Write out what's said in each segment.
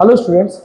Hello students,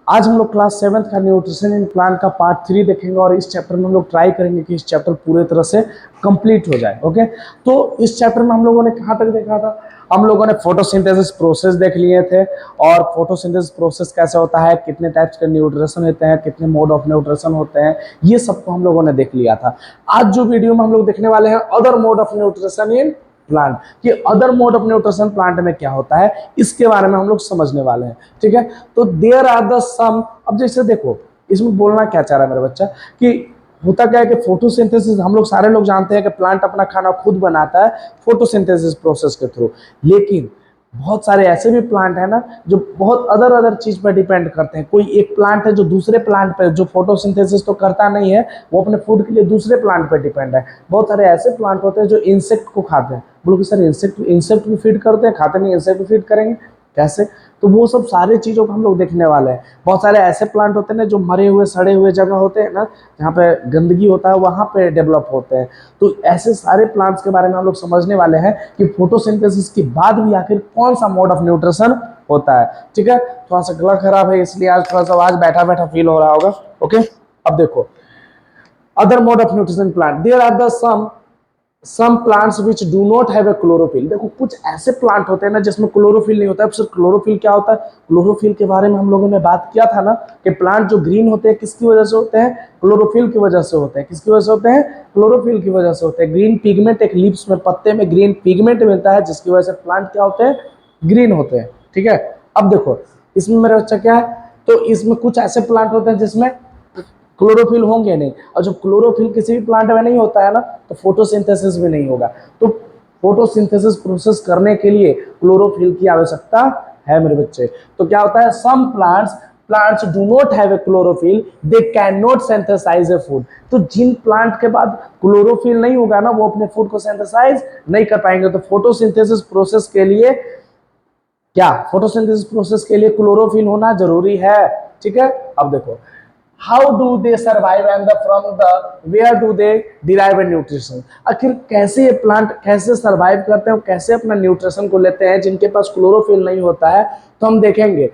आज हम लोग क्लास 7th का न्यूट्रिशन इन प्लांट का पार्ट 3 देखेंगे और इस चैप्टर में हम लोग ट्राई करेंगे कि इस चैप्टर पूरे तरह से कंप्लीट हो जाए। ओके, तो इस चैप्टर में हम लोगों ने कहाँ तक देखा था? हम लोगों ने फोटोसिंथेसिस प्रोसेस देख लिए थे और फोटोसिंथेसिस प्रोसेस कैसे होता है, कितने टाइप्स के न्यूट्रिशन होते हैं, कितने मोड ऑफ न्यूट्रिशन होते हैं, ये सबको हम लोगों ने देख लिया था। आज जो वीडियो में हम लोग देखने वाले हैं other mode of nutrition in plant, कि other mode of nutrition plant में क्या होता है, इसके बारे में हम लोग समझने वाले हैं। ठीक है, तो देयर आर द सम। अब जैसे देखो, इसमें बोलना क्या चाह रहा है मेरा बच्चा कि होता क्या है कि फोटोसिंथेसिस, हम लोग सारे लोग जानते हैं कि प्लांट अपना खाना खुद बनाता है फोटोसिंथेसिस प्रोसेस के थ्रू। लेकिन बहुत सारे ऐसे भी प्लांट है ना जो बहुत अदर अदर चीज पर डिपेंड करते हैं। कोई एक प्लांट है जो दूसरे प्लांट पर, जो फोटोसिंथेसिस तो करता नहीं है, वो अपने फूड के लिए दूसरे प्लांट पर डिपेंड है। बहुत सारे ऐसे प्लांट होते हैं जो इंसेक्ट को खाते हैं। बोलो कि सर इंसेक्ट इंसेक्ट भी फीड करते हैं? खाते नहीं, इंसेक्ट भी फीड करेंगे कैसे? तो वो सब सारे चीजों को हम लोग देखने वाले हैं। बहुत सारे ऐसे प्लांट होते हैं ना जो मरे हुए सड़े हुए जगह होते हैं ना, जहाँ पे गंदगी होता है, वहां पे डेवलप होते हैं। तो ऐसे सारे प्लांट्स के बारे में हम लोग समझने वाले हैं कि फोटोसिंथेसिस के बाद भी आखिर कौन सा मोड ऑफ न्यूट्रिशन होता है। ठीक है, थोड़ा सा गला खराब है इसलिए आज थोड़ा सा आवाज बैठा बैठा फील हो रहा होगा। ओके, अब देखो, other mode of nutrition plant, there are the some plants which do not have a chlorophyll. देखो, कुछ ऐसे प्लांट होते हैं ना जिसमें क्लोरोफिल नहीं होता है। सिर्फ क्लोरोफिल क्या होता है? क्लोरोफिल के बारे में हम लोगों ने बात किया था ना कि प्लांट जो ग्रीन होते हैं किसकी वजह से होते हैं? क्लोरोफिल की वजह से होते हैं। किसकी वजह से होते हैं? क्लोरोफिल की वजह से होते हैं। ग्रीन पिगमेंट, एक लीव्स में, पत्ते में ग्रीन पिगमेंट मिलता है जिसकी वजह से प्लांट क्या होते हैं? ग्रीन होते हैं। ठीक है, अब देखो इसमें मेरा बच्चा क्या है, तो इसमें कुछ ऐसे प्लांट होते हैं जिसमें क्लोरोफिल होंगे नहीं, और जब क्लोरोफिल किसी भी प्लांट में नहीं होता है ना तो फोटोसिंथेसिस भी नहीं होगा। तो फोटोसिंथेसिस प्रोसेस करने के लिए क्लोरोफिल की आवश्यकता है मेरे बच्चे। तो क्या होता है, some plants do not have a chlorophyll, they can not synthesise a food. तो जिन प्लांट के बाद क्लोरोफिल नहीं होगा ना, वो अपने फूड को सिंथेसाइज नहीं कर पाएंगे। तो फोटोसिंथेसिस प्रोसेस के लिए क्या, फोटोसिंथेसिस प्रोसेस के लिए क्लोरोफिल होना जरूरी है। ठीक है, अब देखो, how do they survive and from the where do they derive a nutrition. आखिर कैसे ये प्लांट कैसे सर्वाइव करते हैं, कैसे अपना न्यूट्रिशन को लेते हैं जिनके पास क्लोरोफिल नहीं होता है? तो हम देखेंगे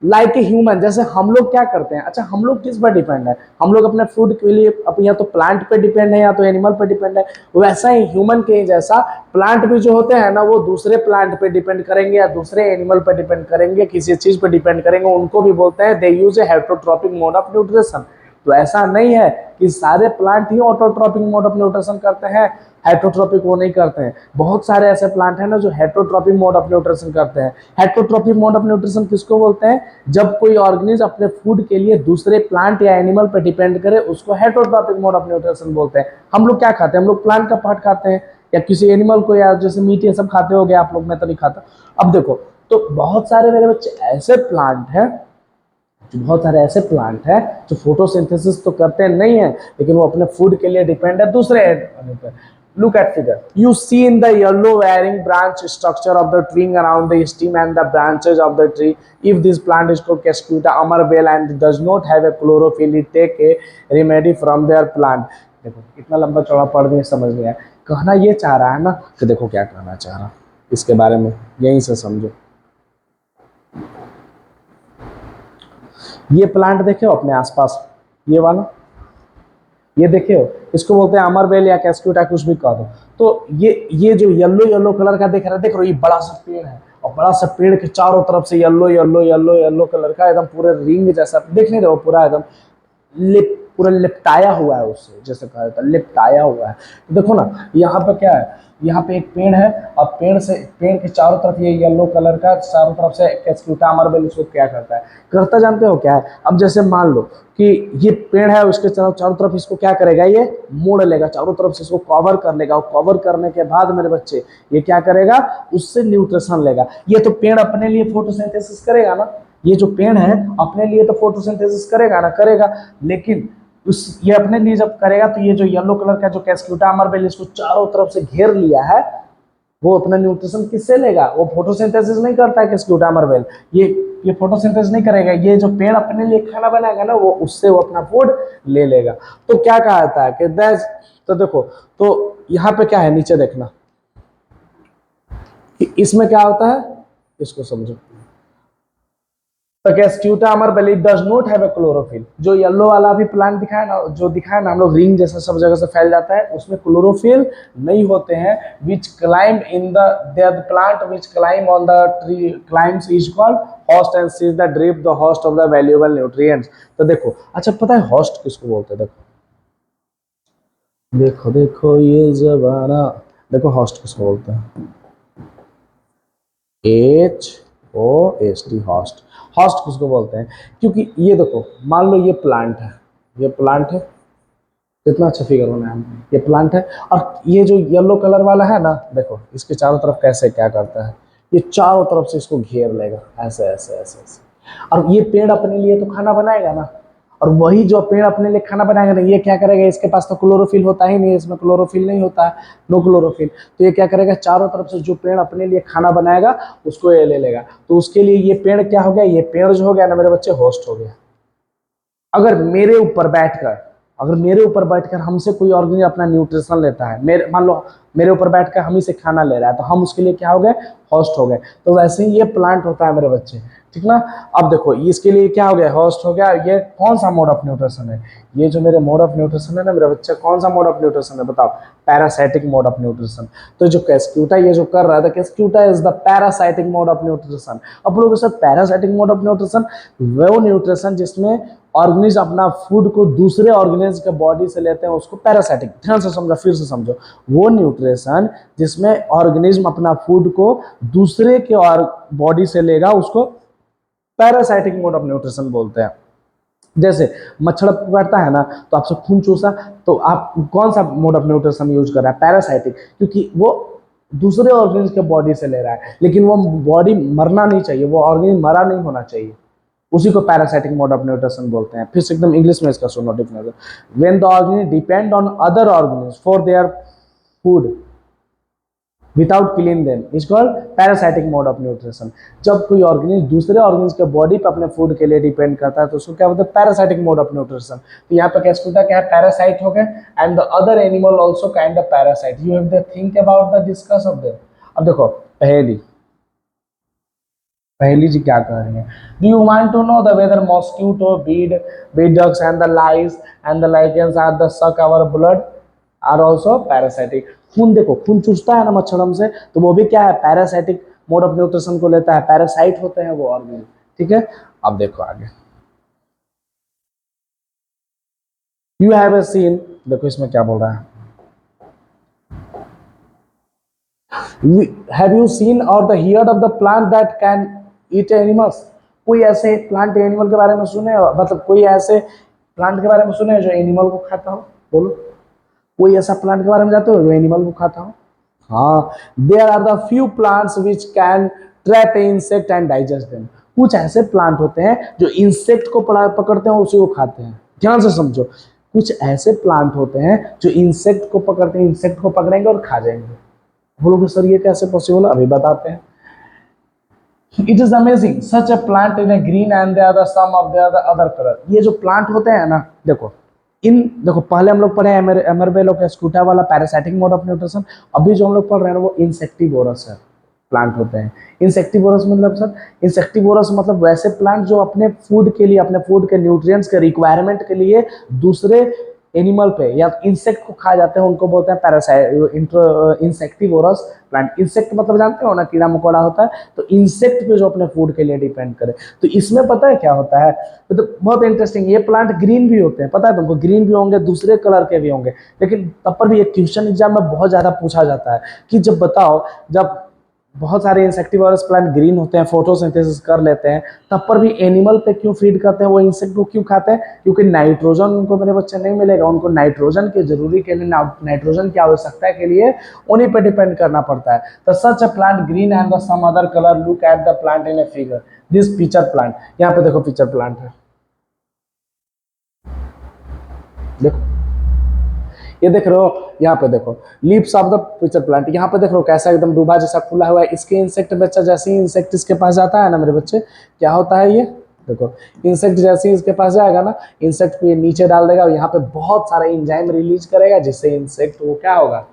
लाइक ए ह्यूमन, जैसे हम लोग क्या करते हैं। अच्छा, हम लोग किस पर डिपेंड है? हम लोग अपने फूड के लिए या तो प्लांट पे डिपेंड है या तो एनिमल पे डिपेंड है। वैसा ही ह्यूमन के जैसा प्लांट भी जो होते हैं ना, वो दूसरे प्लांट पे डिपेंड करेंगे या दूसरे एनिमल पे डिपेंड करेंगे, किसी चीज पे डिपेंड करेंगे। उनको भी बोलते हैं they use a heterotrophic mode of nutrition. तो ऐसा नहीं है कि सारे प्लांट ही ऑटोट्रॉपिक मोड ऑफ न्यूट्रिशन करते हैं, हेटरोट्रॉपिक वो नहीं करते हैं। बहुत सारे ऐसे प्लांट हैं ना जो हेटरोट्रॉपिक मोड ऑफ न्यूट्रिशन करते हैं। हेटरोट्रॉपिक मोड ऑफ न्यूट्रिशन किसको बोलते हैं? जब कोई ऑर्गेनिज्म अपने फूड के लिए दूसरे प्लांट या एनिमल पर डिपेंड करे, उसको हेटरोट्रॉपिक मोड ऑफ न्यूट्रिशन बोलते हैं। हम लोग क्या खाते हैं? हम लोग प्लांट का पार्ट खाते हैं या किसी एनिमल को, या जैसे मीट ये सब खाते हो गए आप लोग, मैं तो नहीं खाता। अब देखो, तो बहुत सारे मेरे बच्चे ऐसे प्लांट हैं, बहुत सारे ऐसे प्लांट हैं जो फोटोसिंथेसिस तो करते नहीं है, लेकिन वो अपने फूड के लिए डिपेंड है दूसरे पर। Look at figure. You see in the yellow varying branch structure of the tree around the stem and the branches of the tree. If this plant is called Cascuta amarvale and does not have a chlorophyll, it take a remedy from their plant. देखो इतना लंबा चौड़ा पढ़ दिए, समझ गया। कहना ये चाह रहा है ना कि देखो क्या कहना चाह रहा, इसके बारे में यहीं से समझो। ये प्लांट देखे हो अपने आसपास, ये वाला, ये देखे हो, इसको बोलते हैं अमरबेल या कैस्क्यूटा, कुछ भी कह दो। तो ये जो येलो येलो कलर का देख रहा है, देख रहे हो, ये बड़ा सा पेड़ है और बड़ा सा पेड़ के चारों तरफ से yellow yellow yellow yellow colour का एकदम पूरे रिंग जैसा, देख नहीं रहे हो, पूरा एकदम पूरा लिपटाया हुआ है उससे, जैसे कहा जाता है लिपटाया हुआ है। तो देखो ना, यहाँ पे क्या है, यहाँ पे एक पेड़ है और पेड़ के चारों तरफ ये येलो कलर का चारों तरफ से कैस्क्यूटा अमरबेल इसको क्या करता है, करता जानते हो क्या है? अब जैसे मान लो कि ये पेड़ है, उसके चारों तरफ इसको क्या करेगा, ये मोड़ लेगा, चारों तरफ से इसको कवर कर लेगा, और कवर करने के बाद मेरे बच्चे ये क्या करेगा, उससे न्यूट्रिशन लेगा। ये तो पेड़ अपने लिए फोटोसिंथेसिस करेगा ना, ये जो पेड़ है अपने लिए तो फोटोसिंथेसिस करेगा ना, करेगा। लेकिन ये अपने लिए जब करेगा तो ये जो येलो कलर का जो कैस्क्यूटा अमरबेल इसको चारों तरफ से घेर लिया है, वो अपना न्यूट्रिशन किससे लेगा? वो फोटोसिंथेसिस नहीं करता है कैस्क्यूटा अमरबेल, ये फोटोसिंथेसिस नहीं करेगा। ये जो पेड़ अपने लिए खाना बनाएगा ना, वो उससे वो अपना फूड ले लेगा। तो क्या कहा जाता है कि दैट, तो देखो, तो यहाँ पे क्या है, नीचे देखना, इसमें क्या होता है, इसको समझो। तो कैस्क्यूटा अमरबेली does not have a chlorophyll. जो येलो वाला भी प्लांट दिखाया ना, जो दिखाया ना हम लोग रिंग जैसा सब जगह से फैल जाता है, उसमें क्लोरोफिल नहीं होते हैं। Which climb in the plant which climb on the tree climbs is called host and seize the drip the host of the valuable nutrients. तो देखो, अच्छा पता है होस्ट किसको बोलते हैं? देखो देखो देखो ये जमाना, देखो होस्ट किसको बोलते हैं? HOST, host. होस्ट किसको बोलते हैं? क्योंकि ये देखो, मान लो ये प्लांट है, ये प्लांट है, कितना अच्छा फिगर बनाया हमने। ये प्लांट है, और ये जो येलो कलर वाला है ना, देखो इसके चारों तरफ कैसे क्या करता है, ये चारों तरफ से इसको घेर लेगा, ऐसे ऐसे ऐसे ऐसे। और ये पेड़ अपने लिए तो खाना बनाएगा ना, और वही जो पेड़ अपने लिए खाना बनाएगा ना, ये क्या करेगा, इसके पास तो क्लोरोफिल होता ही नहीं, इसमें क्लोरोफिल नहीं होता है, नो क्लोरोफिल। तो ये क्या करेगा, चारों तरफ से जो पेड़ अपने लिए खाना बनाएगा उसको ये ले लेगा। तो उसके लिए ये पेड़ क्या हो गया, ये पेड़ जो हो गया ना मेरे बच्चे, होस्ट हो गया। अगर मेरे ऊपर बैठकर, अगर मेरे ऊपर बैठकर हमसे कोई ऑर्गेनिज्म अपना न्यूट्रिशन लेता है, मेरे मान लो मेरे ऊपर बैठकर हम ही से खाना ले रहा है, तो हम उसके लिए क्या हो गए, होस्ट हो गए। तो वैसे ही ये प्लांट होता है मेरे बच्चे, ठीक ना। अब देखो इसके लिए क्या हो गया, होस्ट हो गया। ये कौन सा मोड ऑफ न्यूट्रिशन है? ये जो मेरे मोड ऑफ न्यूट्रिशन है ना मेरे बच्चे, कौन सा मोड ऑफ न्यूट्रिशन है बताओ? Parasitic mode of nutrition. तो जो कैस्क्यूटा ये जो कर रहा था, cuscuta is the parasitic mode of nutrition. अब लोगों के साथ पैरासाइटिक मोड ऑफ न्यूट्रिशन, वो न्यूट्रिशन जिसमें ऑर्गेनिज्म अपना फूड को दूसरे ऑर्गेनिज्म के बॉडी से लेते हैं, उसको पैरासाइटिक। ध्यान से समझो, फिर से समझो, वो न्यूट्रिशन जिसमें ऑर्गेनिज्म अपना फूड को दूसरे के और बॉडी से लेगा, उसको पैरासाइटिक मोड ऑफ न्यूट्रिशन बोलते हैं। जैसे मच्छर पकड़ता है ना, तो आपसे खून चूसा, तो आप कौन सा मोड ऑफ न्यूट्रिशन यूज कर रहा है? पैरासाइटिक, क्योंकि वो दूसरे ऑर्गेनिज्म के बॉडी से ले रहा है, लेकिन वो बॉडी मरना नहीं चाहिए, वो ऑर्गेनिज्म मरा नहीं होना चाहिए, उसी को पैरासाइटिक मोड ऑफ न्यूट्रिशन बोलते हैं। फिर से एकदम इंग्लिश में इसका सुनो definition, when the organism depend on other organism for their food without killing them is called parasitic mode of nutrition. जब कोई ऑर्गेनिज्म दूसरे ऑर्गेनिज्म के बॉडी पे अपने फूड के लिए डिपेंड करता है, तो उसको क्या बोलते हैं? Parasitic mode of nutrition. तो यहाँ पे कैस्क्यूटा क्या है, पैरासाइट हो गए, and the other animal also kind of parasite. You have to think about the discuss of them. अब देखो पहेली, पहली जी क्या कह रही है? Do you want to know the whether mosquito, bed bugs and the lice and the lichens are the suck our blood are also parasitic. खून देखो, खून चूसता है ना मच्छर हमसे, तो वो भी क्या है, पैरासाइटिक मोड ऑफ न्यूट्रिशन को लेता है, पैरासाइट होते हैं वो ऑर्गेनिज्म, ठीक है। अब देखो आगे, यू हैव ए सीन, देखो इसमें क्या बोल रहा है, have you seen or the heard of the plant that can eat animals? कोई ऐसे प्लांट एनिमल के बारे में सुने हो, मतलब कोई ऐसे प्लांट के बारे में सुने हो जो एनिमल को खाता हो? बोलो, कोई ऐसा प्लांट के बारे में जानते हो जो एनिमल को खाता हो? हाँ, there are the few plants which can trap insect and digest them. कुछ ऐसे प्लांट होते हैं जो इंसेक्ट को पकड़ते हैं और उसी को खाते हैं। ध्यान से समझो, कुछ ऐसे प्लांट होते हैं जो इंसेक्ट को पकड़ते हैं, इंसेक्ट को पकड़ेंगे और खा जाएंगे। बोलोगे सर ये कैसे पॉसिबल है? अभी बताते हैं। It is amazing such a plant in a green and some of the other colour. ये जो प्लांट होते हैं ना, देखो देखो पहले हम लोग पढ़े एमरबेल और कैस्क्यूटा वाला पैरासाइटिक मोड ऑफ न्यूट्रिशन। अभी जो हम लोग पढ़ रहे हैं वो इंसेक्टिवोरस है प्लांट होते हैं। इंसेक्टिवोरस मतलब सर, इंसेक्टिवोरस मतलब वैसे प्लांट जो अपने फूड के लिए, अपने फूड के न्यूट्रिएंट्स के रिक्वायरमेंट के लिए दूसरे एनिमल पे या इंसेक्ट को खा जाते हैं, उनको बोलते हैं पैरासाइट इंसेक्टिवोरस प्लांट। इंसेक्ट मतलब जानते हो ना, कीड़ा मकोड़ा होता है, तो इंसेक्ट पे जो अपने फूड के लिए डिपेंड करे। तो इसमें पता है क्या होता है, तो बहुत इंटरेस्टिंग, ये प्लांट ग्रीन भी होते हैं, पता है तुमको? ग्रीन भी होंगे, दूसरे कलर के भी होंगे, लेकिन तब पर भी एक क्वेश्चन एग्जाम में बहुत ज्यादा पूछा जाता है कि जब बताओ, जब बहुत सारे इंसेक्टिवोरस प्लांट ग्रीन होते हैं, फोटोसिंथेसिस कर लेते हैं, तब पर भी एनिमल पे क्यों फीड करते हैं, वो इंसेक्ट को क्यों खाते हैं? क्योंकि नाइट्रोजन उनको मेरे बच्चे नहीं मिलेगा, उनको नाइट्रोजन की जरूरी के लिए, नाइट्रोजन की आवश्यकता के लिए उन्हीं पे डिपेंड करना पड़ता है। तो such a plant green and some other colour, look at the plant in a figure, this pitcher plant. यहाँ पे देखो पिक्चर प्लांट है, देखो ये देख रहे हो, यहाँ पे देखो leaves of the picture plant, यहाँ पे देख रहे हो कैसा एकदम डूबा जैसा खुला हुआ है। इसके इंसेक्ट बच्चा जैसे ही इंसेक्ट इसके पास जाता है ना मेरे बच्चे, क्या होता है ये देखो, इंसेक्ट जैसे ही इसके पास जाएगा ना, इंसेक्ट को ये नीचे डाल देगा और यहाँ पे बहुत सारा एंजाइम रिलीज करेगा, जिससे इंसेक्ट वो क्या होगा,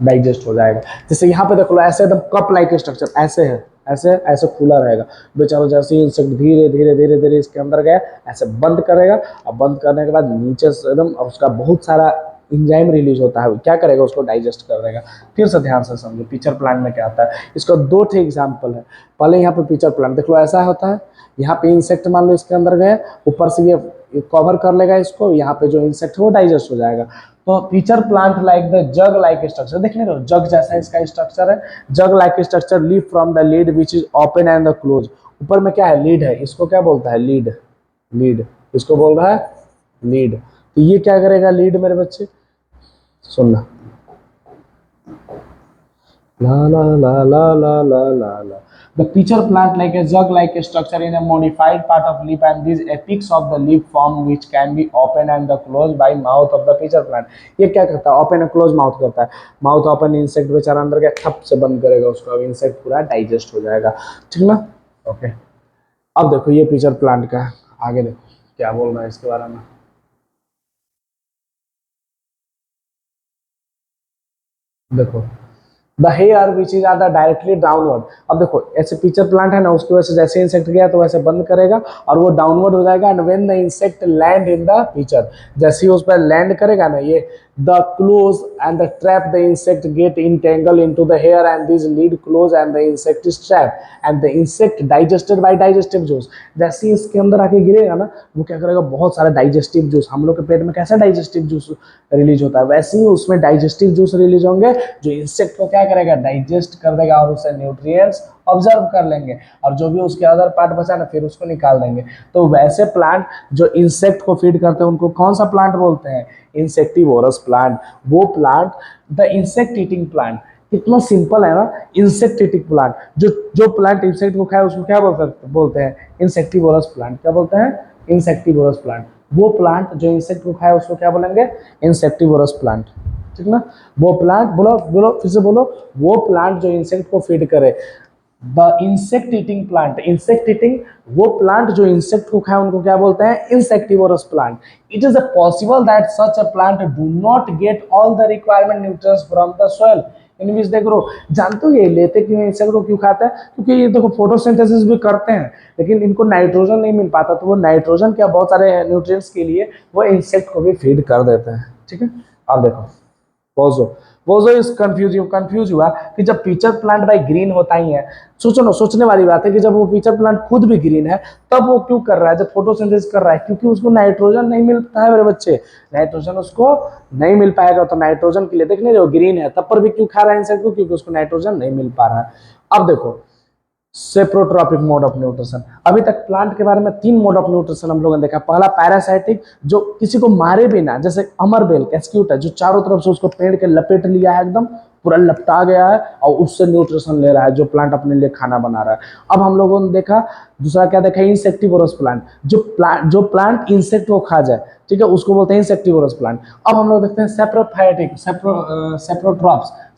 डाइजेस्ट हो जाएगा। जैसे यहाँ पे देखो ऐसे एकदम कप लाइक स्ट्रक्चर ऐसे है, ऐसे ऐसे खुला रहेगा। बेचारा जैसे ही इंसेक्ट धीरे धीरे धीरे धीरे इसके अंदर गया, ऐसे बंद करेगा, और बंद करने के बाद नीचे से एकदम उसका बहुत सारा इंजाइम रिलीज होता है, वो क्या करेगा, उसको डाइजेस्ट कर देगा। फिर से ध्यान से समझो पिक्चर प्लांट में क्या आता है। इसका दो ठे एग्जाम्पल है। पहले यहाँ पे पिक्चर प्लांट देख लो, ऐसा होता है, यहाँ पे इंसेक्ट मान लो इसके अंदर गए, ऊपर से ये कवर कर लेगा इसको, यहाँ पे जो इंसेक्ट है वो डाइजेस्ट हो जाएगा। तो pitcher plant like the jug like structure, देखने दो जग जैसा इसका स्ट्रक्चर है, jug like structure leave from the lid which is open and the close. ऊपर में क्या है, लीड है, इसको क्या बोलता है, लीड, लीड इसको बोल रहा है लीड। तो ये क्या करेगा लीड मेरे बच्चे, सुनना, ला ला ला ला ला ला ला ला। The pitcher plant like a jug-like structure in a modified part of leaf, and these apex of the leaf form which can be opened and closed by mouth of the pitcher plant। ये क्या करता है, open and close mouth करता है। Mouth open, insect बेचारा अंदर गया, थप से बंद करेगा उसको, अब इंसेक्ट पूरा डाइजेस्ट हो जाएगा, ठीक ना। ओके, अब देखो ये पिक्चर प्लांट का है, आगे देखो क्या बोल रहा है इसके बारे में। देखो the hair which is are the directly downward. अब देखो ऐसे पिक्चर प्लांट है ना, उसकी वजह से जैसे इंसेक्ट गया तो वैसे बंद करेगा और वो डाउनवर्ड हो जाएगा। And when the insect land in the picture, जैसे ही उस पर लैंड करेगा ना, ये the close and the trap the insect get entangle into the hair and this lead close and the insect is trap and the insect digested by digestive juice. जैसे ही इसके अंदर आके गिरेगा ना, वो क्या करेगा, बहुत सारा डाइजेस्टिव जूस, हम लोग के पेट में कैसा डाइजेस्टिव जूस रिलीज होता है, वैसे ही उसमें डाइजेस्टिव जूस रिलीज होंगे, जो इंसेक्ट को क्या करेगा, डाइजेस्ट कर देगा और उससे न्यूट्रिएंट्स ऑब्जर्व कर लेंगे, और जो भी उसके अदर पार्ट बचा ना फिर उसको निकाल देंगे। तो वैसे प्लांट जो इंसेक्ट को फीड करते हैं उनको कौन सा प्लांट बोलते हैं, इंसेक्टिवोरस प्लांट। वो plant the insect eating plant, कितना सिंपल है ना, इंसेक्ट ईटिंग प्लांट। जो जो प्लांट इंसेक्ट को खाए उसको क्या बोलते हैं, इंसेक्टिवोरस प्लांट। क्या बोलते हैं, इंसेक्टिवोरस प्लांट। वो प्लांट जो इंसेक्ट को खाए उसको क्या बोलेंगे, इंसेक्टिवोरस प्लांट, ठीक ना। वो प्लांट, बोलो बोलो फिर से बोलो, वो प्लांट जो इंसेक्ट को फीड करे, the insect eating plant. Insect eating, वो प्लांट जो इंसेक्ट को खाए उनको क्या बोलते हैं, insectivorous plant. It is possible that such a plant do not get all the requirement nutrients from the soil in which they grow. जानते हो ये लेते क्यों हैं, इंसेक्ट को क्यों खाते हैं, क्योंकि ये देखो फोटोसिंथेसिस भी करते हैं, लेकिन इनको नाइट्रोजन नहीं मिल पाता, तो वो नाइट्रोजन क्या बहुत सारे न्यूट्रिएंट्स के लिए वो इंसेक्ट को भी फीड कर देते हैं, ठीक है। अब देखो पोजो इज कंफ्यूज हुआ कि जब पिक्चर प्लांट भाई ग्रीन होता ही है, सोचो ना, सोचने वाली बात है कि जब वो पिक्चर प्लांट खुद भी ग्रीन है तब वो क्यों कर रहा है, जब फोटोसिंथेसिस कर रहा है, क्योंकि उसको नाइट्रोजन नहीं मिलता है मेरे बच्चे, नाइट्रोजन उसको नहीं मिल पाएगा। तो नाइट्रोजन के लिए देख नहीं रहे हो, ग्रीन है तब पर भी क्यों खा रहा है इंसेक्ट को, क्योंकि उसको नाइट्रोजन नहीं मिल पा रहा है। अब देखो सेप्रोट्रॉपिक मोड ऑफ न्यूट्रिशन। अभी तक प्लांट के बारे में 3 मोड ऑफ न्यूट्रिशन हम लोगों ने देखा। पहला पैरासाइटिक, जो किसी को मारे बिना, जैसे अमरबेल कैस्क्यूट है जो चारों तरफ से उसको पेड़ के लपेट लिया है, एकदम पूरा लपटा गया है और उससे न्यूट्रिशन ले रहा है, जो प्लांट अपने लिए खाना बना रहा है। अब हम लोगों ने देखा दूसरा क्या देखा, इंसेक्टिवोरस प्लांट, जो प्लांट इंसेक्ट को खा जाए, ठीक है, उसको बोलते हैं इंसेक्टिवोरस प्लांट। अब हम लोग देखते हैं saprophytic,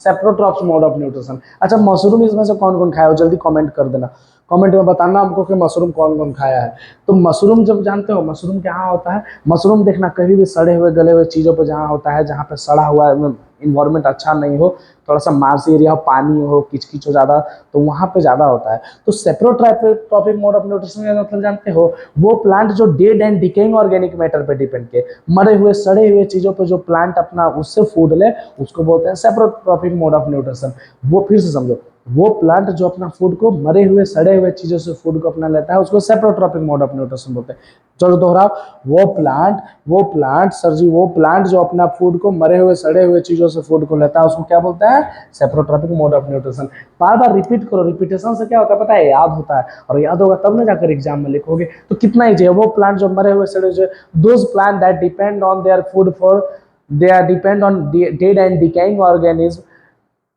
saprotrophs mode of nutrition. अच्छा, मशरूम इसमें से कौन कौन खाया हो, जल्दी कमेंट कर देना, कमेंट में बताना हमको कि मशरूम कौन कौन खाया है। तो मशरूम जब जानते हो मशरूम कहाँ होता है, मशरूम देखना कभी भी सड़े हुए गले हुए चीज़ों पर जहाँ होता है, जहाँ पे सड़ा हुआ इन्वायरमेंट अच्छा नहीं हो, थोड़ा सा मार्स एरिया हो, पानी हो, किचकिच हो ज़्यादा, तो वहाँ पे ज़्यादा होता है। तो सेप्रोट्रॉपिक मोड ऑफ न्यूट्रिशन का मतलब जानते हो, वो प्लांट जो dead and decaying organic matter पे डिपेंड के, मरे हुए सड़े हुए चीज़ों पे जो प्लांट अपना उससे फूड ले, उसको बोलते हैं सेप्रोट्रॉपिक मोड ऑफ न्यूट्रिशन। वो फिर से समझो, वो प्लांट जो अपना फूड को मरे हुए सड़े हुए चीज़ों से फूड को अपना लेता है, उसको सेप्रोट्रॉपिक मोड ऑफ न्यूट्रिशन बोलते हैं। चलो दोहराओ, वो प्लांट सर जी, वो प्लांट जो अपना फूड को मरे हुए सड़े हुए चीज़ों से फूड को लेता है, उसको क्या बोलते हैं, saprotrophic mode of nutrition. Bar bar repeat करो, रिपीटेशन से क्या होता है पता है, याद होता है, और याद होगा तब ना जाकर एग्जाम में लिखोगे। तो कितना ईजी है, वो प्लांट जो मरे हुए सड़े हुए, those plant that depend on their food for, they are depend on dead and decaying organism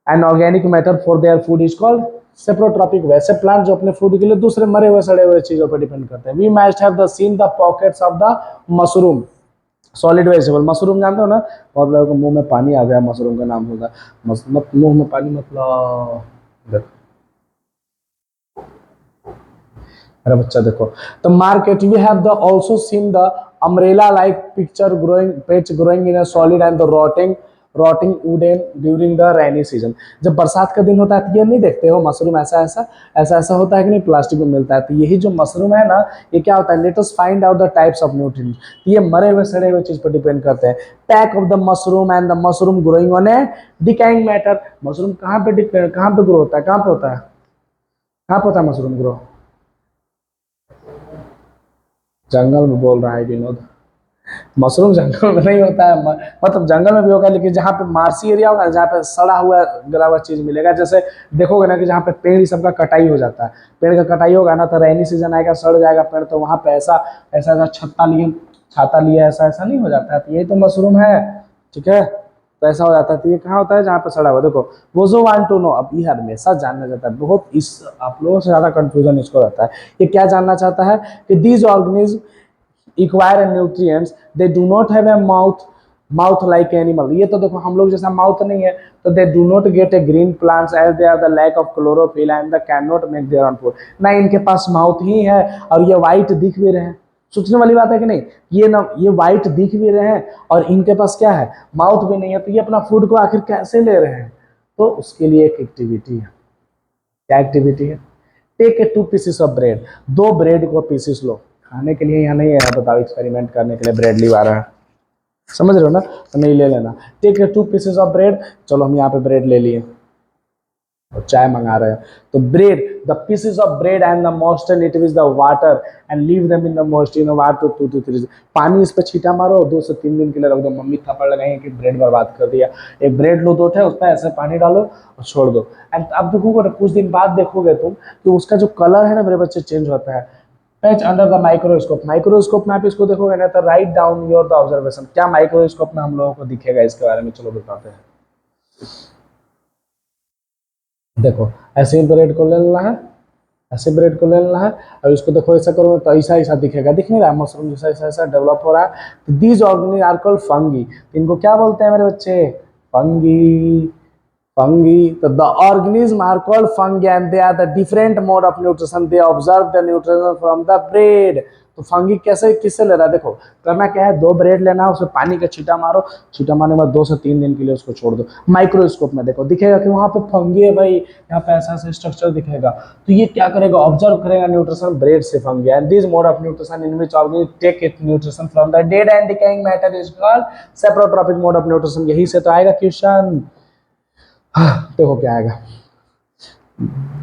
and organic matter for their food is called saprotrophic. वैसे प्लांट जो अपने फूड के लिए दूसरे मरे हुए सड़े हुए चीजों पर डिपेंड करते हैं। We might have the seen the pockets of the mushroom solid vegetable. Mushroom जानते हो ना, बहुत लोगों को मुंह में पानी आ गया मशरूम का नाम होगा, मत मुंह में पानी मतलब, अरे बच्चा देखो, the market we have the also seen the umbrella like picture growing patch growing in a solid and the rotting would during the rainy season. जब बरसात का दिन होता है तो ये नहीं देखते हो मशरूम ऐसा ऐसा ऐसा ऐसा होता है कि नहीं, प्लास्टिक में मिलता है। तो यही जो मशरूम है ना, ये क्या होता है, let us find out the types of nutrients. ये मरे हुए सड़े हुए चीज पर डिपेंड करते हैं। Pack of the mushroom and the mushroom growing on a decaying matter. Mushroom कहाँ पे ग्रो होता है, कहाँ पे होता है, कहाँ पे होता है मशरूम ग्रो? जंगल में बोल रहा है विनोद। मशरूम जंगल में नहीं होता है, मतलब जंगल में भी होगा लेकिन जहाँ पे मार्सी एरिया होगा, जहाँ पे सड़ा हुआ गला हुआ चीज मिलेगा। जैसे देखोगे ना कि जहाँ पे पेड़ ही सबका कटाई हो जाता है, पेड़ का कटाई होगा ना तो रेनी सीजन आएगा, सड़ जाएगा पेड़, तो वहाँ पे ऐसा ऐसा ऐसा छाता लिया ऐसा ऐसा नहीं हो जाता है। तो यही तो मशरूम है, ठीक है। तो ऐसा हो जाता है। तो ये कहाँ होता है, जहाँ पे सड़ा हुआ। देखो वो जो वांट टू नो, अब ये हमेशा जानना चाहता है, बहुत इस आप लोगों से ज्यादा कंफ्यूजन इसको रहता है। ये क्या जानना चाहता है कि these organism acquire nutrients, they do not have A mouth like animal. ये तो देखो हम लोग जैसा माउथ नहीं है, तो they do not get a green plants as they are the lack of chlorophyll and the can not make their own food. ना इनके पास माउथ ही है और ये वाइट दिख भी रहे हैं। सोचने वाली बात है कि नहीं, ये ना ये वाइट दिख भी रहे हैं और इनके पास क्या है, माउथ भी नहीं है। तो ये अपना फूड को आखिर कैसे ले रहे हैं? तो उसके लिए एक एक्टिविटी है। क्या एक्टिविटी है? Take a 2 pieces of bread. 2 bread को पीसेस लो, खाने के लिए यहाँ नहीं है, बताओ एक्सपेरिमेंट करने के लिए ब्रेड लिवा रहा है, समझ रहे हो ना? तो नहीं ले लेना। Take a 2 pieces of bread. चलो हम यहाँ पे ब्रेड ले लिए और चाय मंगा रहे हैं। तो bread, the pieces of bread and the moisten it with the water and leave them in the moist in water 2 to 3 पानी इस पर छीटा मारो, 2 से 3 दिन के लिए रख दो। मम्मी थप्पड़ लगाएंगे कि ब्रेड बर्बाद कर दिया। एक ब्रेड लो 2 ठे, उस पर ऐसे पानी डालो और छोड़ दो। एंड अब देखोगे ना, कुछ दिन बाद देखोगे तुम कि उसका जो कलर है ना मेरे बच्चे, चेंज होता है। Patch under the microscope. Microscope में आप इसको देखोगे ना तो write down your the observation. क्या माइक्रोस्कोप में हम लोगों को दिखेगा इसके बारे में, चलो बताते हैं। देखो ऐसे ही ब्रेड को ले लेना है, ऐसे ब्रेड को ले लेना है। और इसको देखो ऐसा करो तो ऐसा ऐसा दिखेगा, दिख नहीं रहा है मशरूम जैसा ऐसा ऐसा डेवलप हो रहा है। तो these organisms are called fungi. इनको क्या बोलते हैं मेरे बच्चे? Fungi. Fungi. The organisms are called fungi and they are the different mode of nutrition. They observe the nutrition from the bread. तो फंगी कैसे किससे ले रहा है? देखो करना क्या है, 2 ब्रेड लेना है, उसमें पानी का छींटा मारो, छींटा मारने के बाद 2 से 3 दिन के लिए उसको छोड़ दो। माइक्रोस्कोप में देखो दिखेगा कि वहां पे फंगी है भाई, यहाँ पे ऐसा ऐसा स्ट्रक्चर दिखेगा। तो ये क्या करेगा, ऑब्जर्व करेगा न्यूट्रिशन ब्रेड से fungi. And this mode of nutrition in which organism take it nutrition from the dead and decaying matter is called saprotrophic mode of nutrition. यही से तो आएगा क्वेश्चन। देखो क्या आएगा,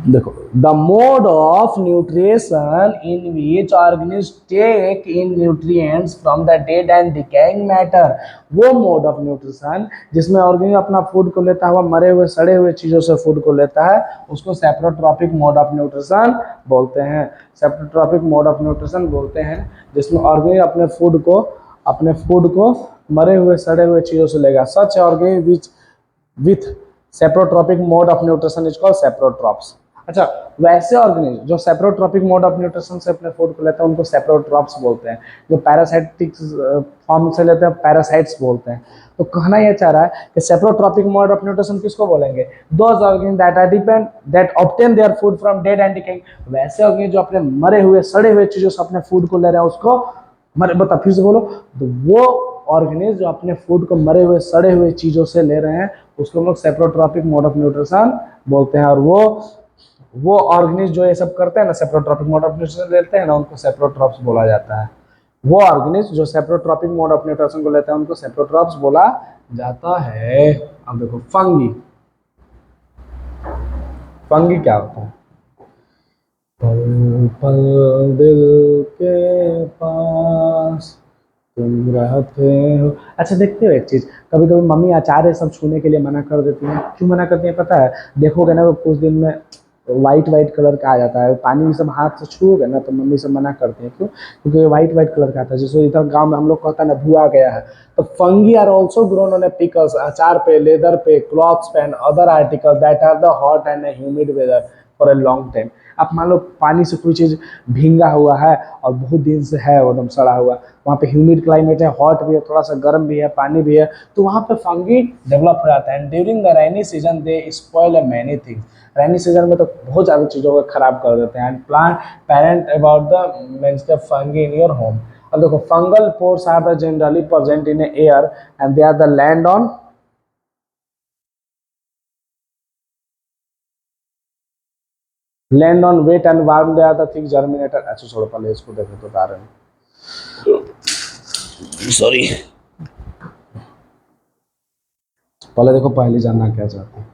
देखो the mode of nutrition in which organism take in nutrients from the dead and decaying matter. वो mode of nutrition जिसमें ऑर्गेनिज्म अपना फूड को लेता हुआ मरे हुए सड़े हुए चीजों से फूड को लेता है, उसको सेप्रोट्रॉपिक मोड ऑफ न्यूट्रिशन बोलते हैं। सेप्रोट्रॉपिक मोड ऑफ न्यूट्रिशन बोलते हैं जिसमें ऑर्गेनिज्म अपने फूड को मरे हुए सड़े हुए चीजों से लेगा। Such organism which with saprotrophic mode of nutrition is called saprotrophs. अच्छा, वैसे ऑर्गेनिज्म जो सेप्रोट्रॉपिक मोड ऑफ न्यूट्रिशन से अपने फूड को लेते हैं उनको सेप्रोट्रॉप्स बोलते हैं। जो पैरासाइटिक फॉर्म से लेते हैं पैरासाइट्स बोलते हैं। तो कहना यह चाह रहा है कि सेप्रोट्रॉपिक मोड ऑफ न्यूट्रिशन किसको बोलेंगे? Those organism that are depend that obtain their food from dead and decaying. वैसे ऑर्गेनिज्म जो अपने मरे हुए सड़े हुए चीजों से अपने फूड को ले रहे हैं उसको बता फिर से बोलो। तो वो ऑर्गेनिज्म जो अपने फूड को मरे हुए सड़े हुए चीजों से ले रहे हैं उसको हम लोग सेप्रोट्रॉपिक मोड ऑफ न्यूट्रिशन बोलते हैं। और वो ऑर्गेनिज्म जो ये सब करते हैं ना, सेप्रोट्रॉपिक मोड ऑफ न्यूट्रिशन लेते हैं ना, उनको सेप्रोट्रॉप्स बोला जाता है। वो ऑर्गेनिज्म जो सेप्रोट्रॉपिक मोड ऑफ न्यूट्रिशन को लेते हैं उनको सेप्रोट्रॉप्स बोला जाता है। अब देखो फंगी, फंगी क्या होता है? पल पल दिल के पास तुम रहते हो। अच्छा देखते हो एक चीज, कभी कभी मम्मी अचार सब छूने के लिए मना कर देती हैं। क्यों मना करती हैं पता है? देखोगे ना वो कुछ दिन में वाइट वाइट कलर का आ जाता है, पानी सब हाथ से छूओगे ना तो मम्मी सब मना करती हैं। क्यों? क्योंकि वाइट वाइट कलर का आता है। जैसे इधर गांव में हम लोग कहता है ना भुआ गया है। तो fungi are also grown on a pickles, अचार पे, लेदर पे, क्लॉथ्स पे and other article that are the hot and humid weather for a long time. आप मान लो पानी से कोई चीज़ भींगा हुआ है और बहुत दिन से है एकदम सड़ा हुआ, वहाँ पे ह्यूमिड क्लाइमेट है, हॉट भी है, थोड़ा सा गर्म भी है, पानी भी है, तो वहाँ पे फंगी डेवलप हो जाता है। And during the rainy season they spoil many things. Rainy season में तो बहुत ज़्यादा चीज़ों को खराब कर देते हैं। And plant parent about the means के फंगी इन योर होम। अब देखो fungal spores are the generally present in air and they are the land on land on wet and warm they are the thing germinator. अच्छा छोड़ो पहले इसको देखे तो बता रहे हैं, सॉरी। पहले देखो पहली जानना क्या चाहते हैं।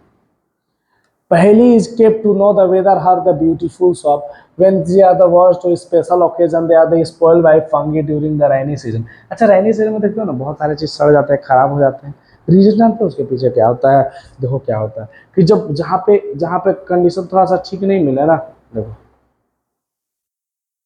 पहली is kept to know the weather her the beautiful shop when they are the worst to special occasion they are the spoiled by fungi during the rainy season। अच्छा rainy season में देखते हो ना बहुत सारे चीज सड़ जाते हैं, खराब हो जाते हैं। रीजन जानते हो उसके पीछे क्या होता है? देखो क्या होता है कि जब जहाँ पे कंडीशन थोड़ा सा ठीक नहीं मिले ना, देखो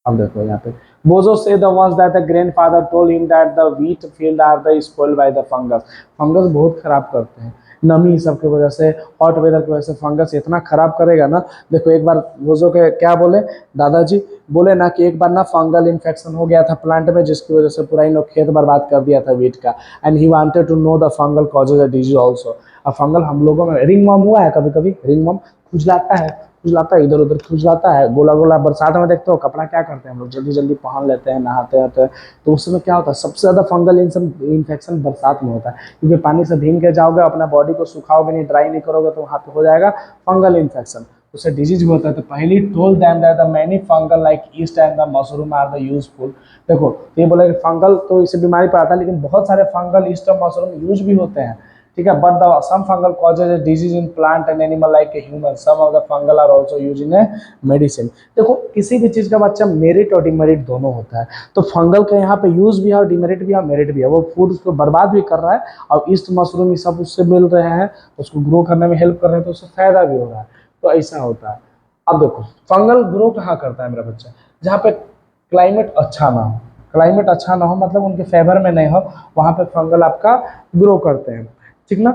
अब देखो यहाँ पे Bozo say the ones that the grandfather told him that the wheat field are the spoiled by the fungus। Fungus बहुत खराब करते हैं, नमी सब की वजह से, हॉट वेदर की वजह से फंगस इतना खराब करेगा ना। देखो एक बार बोझो के क्या बोले दादाजी, बोले ना कि एक बार ना फंगल इन्फेक्शन हो गया था प्लांट में जिसकी वजह से पूरा इन लोग खेत बर्बाद कर दिया था वीट का। And he wanted to know the fungal causes a disease also. अब फंगल हम लोगों में रिंग वर्म हुआ है कभी कभी, रिंग वर्म खुजलाता है, खुजलाता है इधर उधर खुजलाता है, गोला गोला। बरसात में देखते हो कपड़ा क्या करते हैं हम लोग, जल्दी जल्दी पहन लेते हैं, नहाते रहते हैं। तो उस समय क्या होता है, सबसे ज़्यादा फंगल इन्फेक्शन बरसात में होता है, क्योंकि पानी से भीग के जाओगे, अपना बॉडी को सुखाओगे नहीं, ड्राई नहीं करोगे, तो वहाँ पे हो जाएगा फंगल इन्फेक्शन, उससे डिजीज भी होता है। तो पहली told them that the many fungal like yeast and the mushroom are the useful. देखो तो ये बोला कि फंगल तो इससे बीमारी पड़ता है, लेकिन बहुत सारे फंगल ईस्ट और मशरूम यूज भी होते हैं, ठीक है। But the some fungal causes a disease in plant and animal like a human, some of the fungal are also use in a medicine. देखो किसी भी चीज का बच्चा मेरिट और डिमेरिट दोनों होता है, तो फंगल का यहाँ पे यूज भी है और डिमेरिट भी है और मेरिट भी है। वो फूड उसको बर्बाद भी कर रहा है और ईस्ट मशरूम ये सब उससे मिल रहे हैं, उसको ग्रो करने में हेल्प कर रहे हैं, तो उससे फायदा भी हो रहा है। तो ऐसा होता है। अब देखो फंगल ग्रो कहाँ करता है मेरा बच्चा, जहाँ पे क्लाइमेट अच्छा ना हो, क्लाइमेट अच्छा ना हो मतलब उनके फेवर में नहीं हो, वहां पे फंगल आपका ग्रो करते हैं, ठीक ना।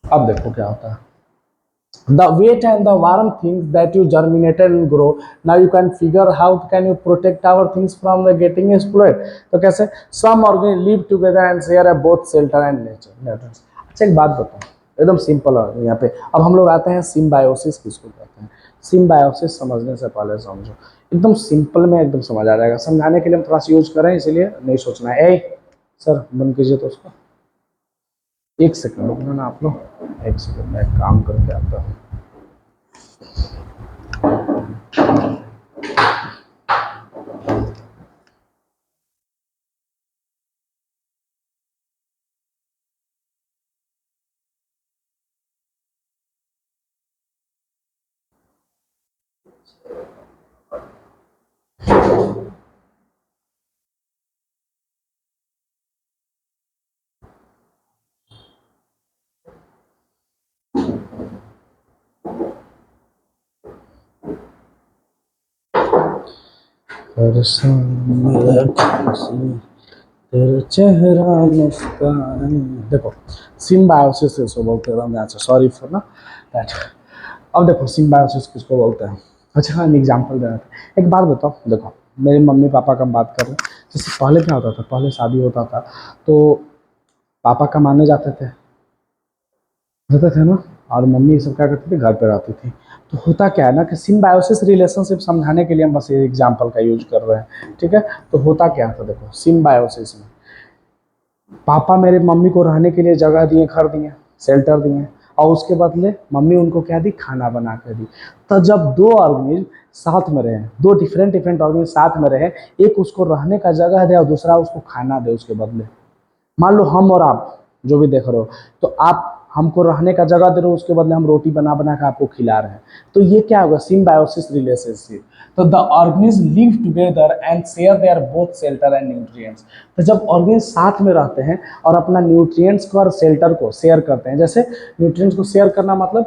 अब देखो क्या होता है, the weight and the warm things that you germinated and grow, now you can figure how can you protect our things from the getting exploited। तो कैसे, some organisms live together and share a both shelter and nature। अच्छा एक बात बताओ, एकदम simple है यहाँ पे। अब हम लोग आते हैं सिम्बायोसिस किसको कहते हैं। सिम्बायोसिस समझने से पहले समझो, एकदम सिंपल में एकदम समझ आ जाएगा। समझाने के लिए हम थोड़ा सा यूज करें, इसीलिए नहीं सोचना है। ए सर बंद कीजिए तो उसको, एक सेकंड रुकना ना आप लोग, एक सेकंड मैं काम करके आता हूँ। तेरा चेहरा मुस्कान। देखो सिम्बायोसिस इसको बोलते हैं, सॉरी फॉर ना दैट। अब देखो सिम्बायोसिस किसको बोलते हैं। अच्छा हाँ एग्जाम्पल दे रहा था, एक बात बताओ, देखो मेरे मम्मी पापा का बात कर रहे हैं, जैसे पहले क्या होता था, पहले शादी होता था तो पापा कमाने जाते थे, रहते थे ना, और मम्मी सब क्या करती थी, घर पे रहती थी। तो होता क्या है ना कि सिम्बायोसिस रिलेशनशिप समझाने के लिए हम बस ये एग्जाम्पल का यूज कर रहे हैं, ठीक है। तो होता क्या था, देखो सिम्बायोसिस में पापा मेरे मम्मी को रहने के लिए जगह दिए, घर दिए, शेल्टर दिए, और उसके बदले मम्मी उनको क्या दी, खाना बना कर दी। तो जब दो ऑर्गेनिज्म साथ में रहे, दो डिफरेंट डिफरेंट ऑर्गेनिज्म साथ में रहे, एक उसको रहने का जगह दे और दूसरा उसको खाना दे उसके बदले। मान लो हम और आप जो भी देख रहे हो, तो आप हमको रहने का जगह दे रहे हो, उसके बदले हम रोटी बना बना के आपको खिला रहे हैं, तो ये क्या होगा, सिम्बायोसिस रिलेशनशिप। तो the organism live together and share their both shelter and nutrients. तो जब ऑर्गेनिज्म साथ में रहते हैं और अपना न्यूट्रिएंट्स को और शेल्टर को शेयर करते हैं, जैसे न्यूट्रिएंट्स को शेयर करना मतलब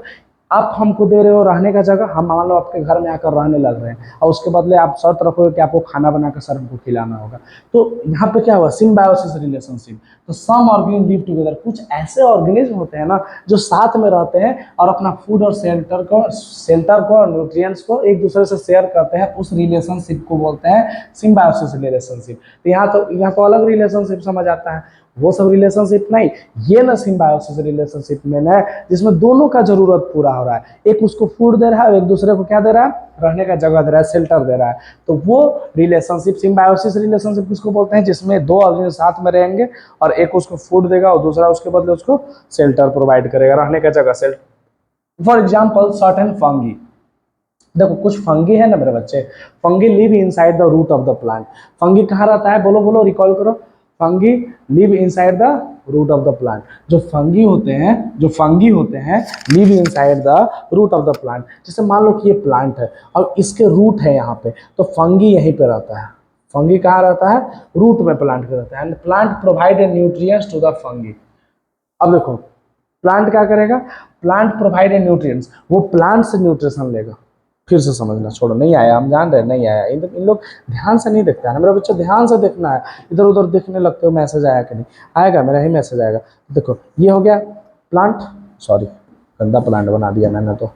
आप हमको दे रहे हो रहने का जगह, हम मान लो आपके घर में आकर रहने लग रहे हैं, और उसके बदले आप शर्त रखोगे कि आपको खाना बनाकर सर हमको खिलाना होगा। तो यहाँ पे क्या हुआ, सिम्बायोसिस रिलेशनशिप। तो सम ऑर्गेनिज्म लिव टुगेदर, कुछ ऐसे ऑर्गेनिज्म होते हैं ना जो साथ में रहते हैं और अपना फूड और शेल्टर को और न्यूट्रिएंट्स को एक दूसरे से शेयर करते हैं, उस रिलेशनशिप को बोलते हैं सिम्बायोसिस रिलेशनशिप। तो यहाँ तो अलग रिलेशनशिप समझ आता है, वो सब रिलेशनशिप नहीं। ये ना सिम्बायोसिस रिलेशनशिप में ना, जिसमें दोनों का जरूरत पूरा हो रहा है, एक उसको फूड दे रहा है, एक दूसरे को क्या दे रहा है, रहने का जगह दे रहा है, शेल्टर दे रहा है। तो वो रिलेशनशिप सिम्बायोसिस रिलेशनशिप किसको बोलते हैं, जिसमें दो ऑर्गेनिज्म साथ में रहेंगे और एक उसको फूड देगा और दूसरा उसके बदले उसको शेल्टर प्रोवाइड करेगा, रहने का जगह, shelter. For example certain fungi, देखो कुछ फंगी है ना मेरे बच्चे, fungi live inside the root of the plant. Fungi कहाँ रहता है, बोलो बोलो, रिकॉल करो। Fungi live inside the root of the plant. जो फंगी होते हैं live inside the root of the plant. जैसे मान लो कि ये प्लांट है और इसके रूट है यहाँ पे, तो फंगी यहीं पे रहता है। फंगी कहाँ रहता है, रूट में प्लांट के रहता है। And plant provide nutrients to the fungi. अब देखो प्लांट क्या करेगा, प्लांट प्रोवाइड न्यूट्रिएंट्स, वो प्लांट से न्यूट्रिशन लेगा। फिर से समझना, छोड़ो, नहीं आया, हम जान रहे नहीं आया, इन लोग ध्यान से नहीं देखते हैं ना मेरा बच्चा, ध्यान से देखना है। इधर उधर देखने लगते हो मैसेज आया कि नहीं आएगा, मेरा ही मैसेज आएगा। देखो ये हो गया प्लांट, सॉरी गंदा प्लांट बना दिया मैंने तो।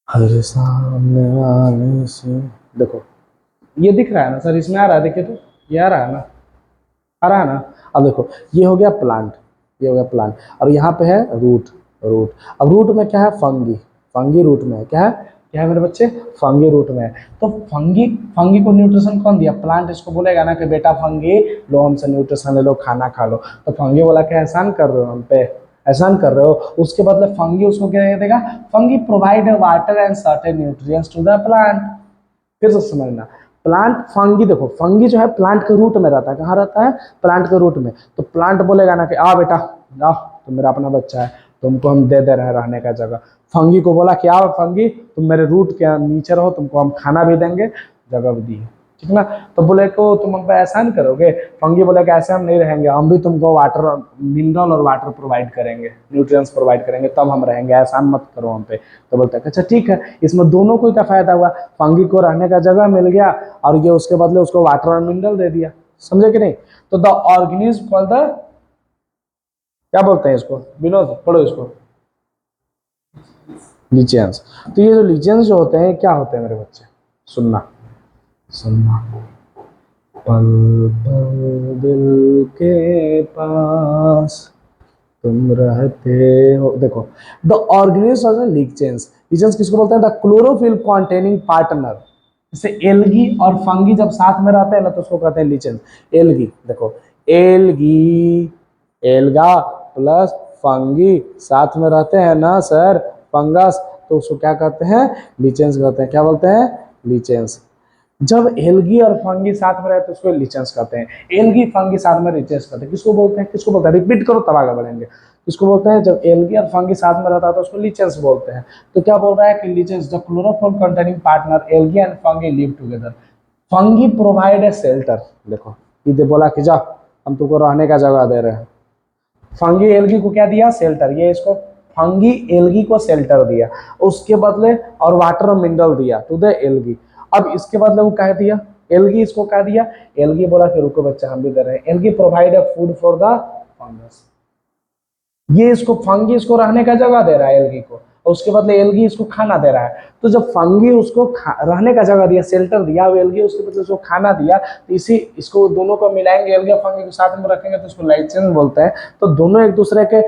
हर सामने वाले से देखो ये दिख रहा है ना सर, इसमें आ रहा है, देखिए तो ये आ रहा है ना, आ रहा है ना। अब देखो ये हो गया प्लांट, ये हो गया प्लांट, और यहाँ पे है रूट। रूट, अब रूट में क्या है, फंगी। फंगी रूट में है, क्या है मेरे बच्चे, फंगी रूट में है। तो फंगी फंगी को न्यूट्रिशन कौन दिया, प्लांट। इसको बोलेगा ना कि बेटा फंगी लो हमसे न्यूट्रिशन ले लो, खाना खा लो। तो फंगी बोला कि एहसान कर रहे हो हम पे, एहसान कर रहे हो। उसके बदले फंगी उसको क्या देगा, fungi provide water and certain nutrients to the plant. फिर से समझना, प्लांट फंगी, देखो फंगी जो है प्लांट के रूट में रहता है, कहाँ रहता है, प्लांट के रूट में। तो प्लांट बोलेगा ना कि आ बेटा आओ, तुम मेरा अपना बच्चा है, तुमको हम दे दे रहे हैं रहने का जगह। फंगी को बोला कि आओ फंगी, तुम मेरे रूट के नीचे रहो, तुमको हम खाना भी देंगे, जगह भी दी है, ठीक ना। तो बोले को तुम हम पे एहसान करोगे, फंगी बोले कि ऐसे हम नहीं रहेंगे, हम भी तुमको वाटर, मिनरल और वाटर प्रोवाइड करेंगे, न्यूट्रिएंट्स प्रोवाइड करेंगे, तब हम रहेंगे, एहसान मत करो हम पे। तो बोलते हैं अच्छा ठीक है, इसमें दोनों को क्या फायदा हुआ, फंगी को रहने का जगह मिल गया और ये उसके बदले उसको वाटर और मिनरल दे दिया, समझे कि नहीं। तो द ऑर्गेनिज्म कॉल्ड द, क्या बोलते हैं इसको, विनोद पढ़ो इसको, लीचेंस। तो ये जो लीचेंस जो होते हैं क्या होते हैं मेरे बच्चे, सुनना सुनना, पल पल दिल के पास तुम रहते हो। देखो द ऑर्गेनिज्म ऑफ द लीचेंस, लीचेंस किसको बोलते हैं, द क्लोरोफिल कॉन्टेनिंग पार्टनर। जैसे एल्गी और फंगी जब साथ में रहते हैं ना तो उसको कहते हैं लीचेंस। एल्गी देखो, एल्गी, एल्गा प्लस फंगी साथ में रहते हैं ना सर, फंगस, तो उसको क्या कहते हैं, लीचेंस कहते हैं। क्या बोलते हैं, लीचेंस। जब एल्गी और फंगी साथ में रहते हैं तो उसको लीचेंस कहते हैं। एल्गी फंगी साथ में लीचेंस कहते हैं। किसको बोलते हैं, किसको बोलते हैं, रिपीट करो तब आगे बढ़ेंगे। किसको बोलते हैं, जब एल्गी और फंगी साथ में रहता है तो उसको लीचेंस बोलते हैं। तो क्या बोल रहा है कि lichens the chlorophyll containing partner algae and fungi live together. Fungi provide a shelter, देखो ये बोला कि जा हम तुमको रहने का जगह दे रहे हैं। फंगी एल्गी को क्या दिया, शेल्टर। ये इसको फंगी एल्गी को शेल्टर दिया, उसके बदले और वाटर और मिनरल दिया टू द एल्गी। अब इसके बदले वो कह दिया, एल्गी इसको कह दिया, एल्गी बोला कि रुको बच्चा हम भी दे रहे हैं। Algae provide a food for the fungus. ये इसको फंगी इसको रहने का जगह दे रहा है एल्गी को, और उसके बदले एल्गी इसको खाना दे रहा है। तो जब फंगी उसको रहने का जगह दिया, शेल्टर दिया, वो एल्गी उसके बदले उसको खाना दिया, तो इसी इसको दोनों को मिलाएंगे, एल्गी और फंगी को साथ में रखेंगे तो इसको लाइचेंस बोलते हैं। तो दोनों एक दूसरे के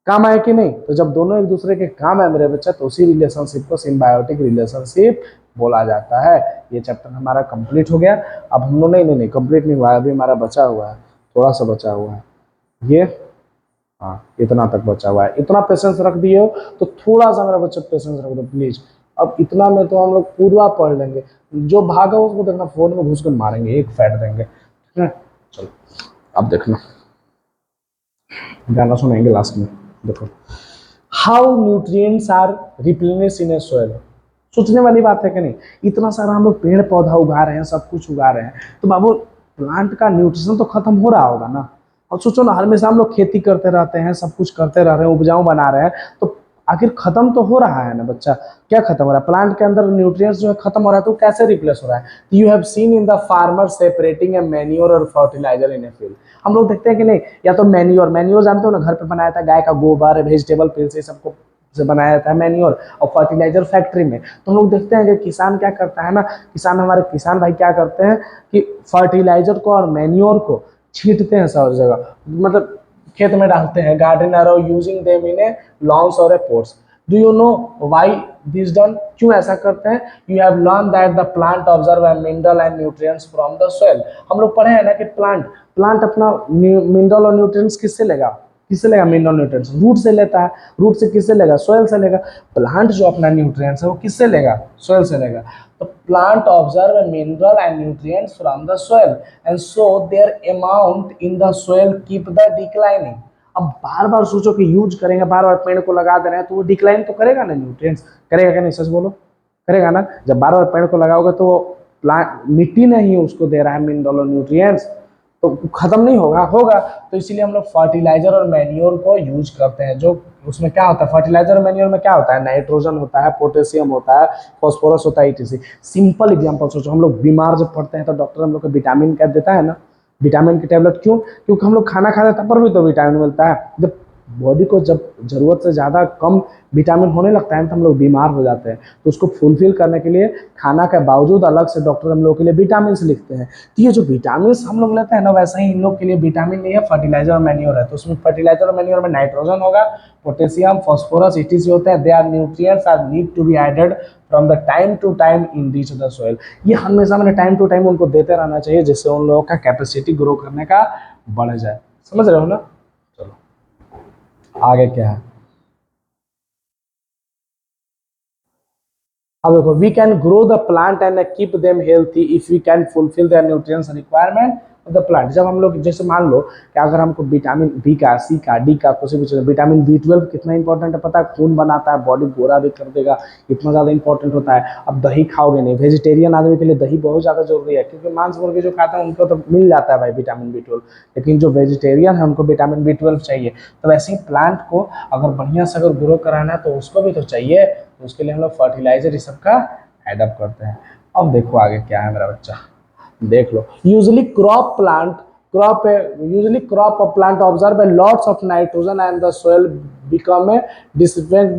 काम आए कि नहीं, तो जब दोनों एक दूसरे के काम है मेरे बच्चा तो उसी रिलेशनशिप को सिम्बायोटिक रिलेशनशिप बोला जाता है। ये चैप्टर हमारा कंप्लीट हो गया। अब हम लोग नहीं कंप्लीट नहीं हुआ है, अभी हमारा बचा हुआ है, थोड़ा सा बचा हुआ है ये, हाँ इतना तक बचा हुआ है। इतना पेशेंस रख दिए हो तो थोड़ा सा मेरा बच्चा पेशेंस रख दो प्लीज। अब इतना में तो हम लोग पूरा पढ़ लेंगे, जो भागा उसको देखना फोन में घुस कर मारेंगे, एक फैट देंगे, ठीक है। चलो अब देखना, गाना सुनेंगे लास्ट में। देखो how nutrients are replenish in a soil. सोचने वाली बात है कि नहीं, इतना सारा हम लोग पेड़ पौधा उगा रहे हैं, सब कुछ उगा रहे हैं, तो बाबू प्लांट का न्यूट्रिशन तो खत्म हो रहा होगा ना। और सोचो ना, हमेशा हम लोग खेती करते रहते हैं, सब कुछ करते रह रहे हैं, उपजाऊ बना रहे हैं, तो आखिर खत्म तो हो रहा है ना बच्चा। क्या खत्म हो रहा है, प्लांट के अंदर न्यूट्रिएंट्स जो है खत्म हो रहा है, तो कैसे रिप्लेस हो रहा है। You have seen in the farmer separating A manure और फर्टिलाइजर इन ए फील्ड। हम लोग देखते हैं कि नहीं, या तो मैन्योर, मैन्योर जानते हो ना, घर पे बनाया था गाय का गोबर, वेजिटेबल पील से सबको से बनाया जाता है मैन्योर, और फर्टिलाइजर फैक्ट्री में। तो हम लोग देखते हैं कि किसान क्या करता है ना, किसान हमारे किसान भाई क्या करते हैं कि फर्टिलाइजर को और मैन्योर को छींटते हैं सब जगह, मतलब खेत में डालते हैं। Garden are using them in a lawns और a pots. Do you know why this done, क्यों ऐसा करते हैं। You have learn that the plant observe and mineral and nutrients from the soil. हम लोग पढ़े हैं ना कि प्लांट प्लांट अपना मिनरल और न्यूट्रिएंट्स किससे लेगा, किससे लेगा? Mineral nutrients. रूट से लेता है, रूट से किससे लेगा? सोयल से लेगा। प्लांट जो अपना न्यूट्रिएंट्स है वो किससे लेगा? सोयल से लेगा। तो plant observe mineral and nutrients from the soil and so their amount in the soil keep the declining. अब बार बार सोचो कि यूज करेंगे, बार बार पेड़ को लगा दे रहे हैं तो वो डिक्लाइन तो करेगा ना, न्यूट्रिएंट्स करेगा क्या? नहीं, सच बोलो, करेगा ना। जब बार बार पेड़ को लगाओगे तो प्लांट, मिट्टी नहीं उसको दे रहा है मिनरल और न्यूट्रिएंट्स, तो खत्म नहीं होगा, होगा। तो इसीलिए हम लोग फर्टिलाइजर और मैन्योर को यूज करते हैं। जो उसमें क्या होता है, फर्टिलाइजर और मैन्योर में क्या होता है? नाइट्रोजन होता है, पोटेशियम होता है, फॉस्फोरस होता है, etc। सिंपल एग्जांपल सोचो, हम लोग बीमार जब पड़ते हैं तो डॉक्टर हम लोग को विटामिन क्या देता है ना, विटामिन की टेबलेट। क्यों? क्योंकि हम लोग खाना खाते हैं तब पर भी तो विटामिन मिलता है। जब बॉडी को जब जरूरत से ज़्यादा कम विटामिन होने लगता है तो हम लोग बीमार हो जाते हैं। तो उसको फुलफिल करने के लिए खाना के बावजूद अलग से डॉक्टर हम लोग के लिए विटामिन लिखते हैं। तो ये जो विटामिन हम लोग लेते हैं ना, वैसा ही इन लोग के लिए विटामिन नहीं है, फर्टिलाइजर और मैन्योर है। तो उसमें फर्टिलाइजर और मैन्योर में नाइट्रोजन होगा, पोटेशियम, फॉस्फोरस, etc होते हैं। They are nutrients are need to be added from the time to time in reach the soil. ये हमेशा मैंने टाइम टू टाइम उनको देते रहना चाहिए, जिससे उन लोगों का कैपेसिटी ग्रो करने का बढ़ जाए। समझ रहे हो ना? चलो आगे क्या है, अब देखो, we can grow the plant and keep them healthy if we can fulfil the nutrients requirement of the plant. जब हम लोग, जैसे मान लो कि अगर हमको विटामिन बी का, सी का, डी का, किसी भी चीज़, विटामिन B12 कितना इंपॉर्टेंट है पता है? खून बनाता है, बॉडी गोरा भी कर देगा, इतना ज़्यादा इंपॉर्टेंट होता है। अब दही खाओगे नहीं, वेजिटेरियन आदमी के लिए दही बहुत ज़्यादा जरूरी है, क्योंकि मांस मुर्गी जो खाते हैं उनको तो मिल जाता है भाई विटामिन B12, लेकिन जो वेजिटेरियन है उनको विटामिन B12 चाहिए। तो वैसे ही प्लांट को अगर बढ़िया से अगर ग्रो कराना है तो उसको भी तो चाहिए, तो उसके लिए हम लोग फर्टिलाइजर इस सब का एडअप करते हैं। अब देखो आगे क्या है मेरा बच्चा, देख लो। Usually crop of plant observe a lots of nitrogen and the soil become a deficient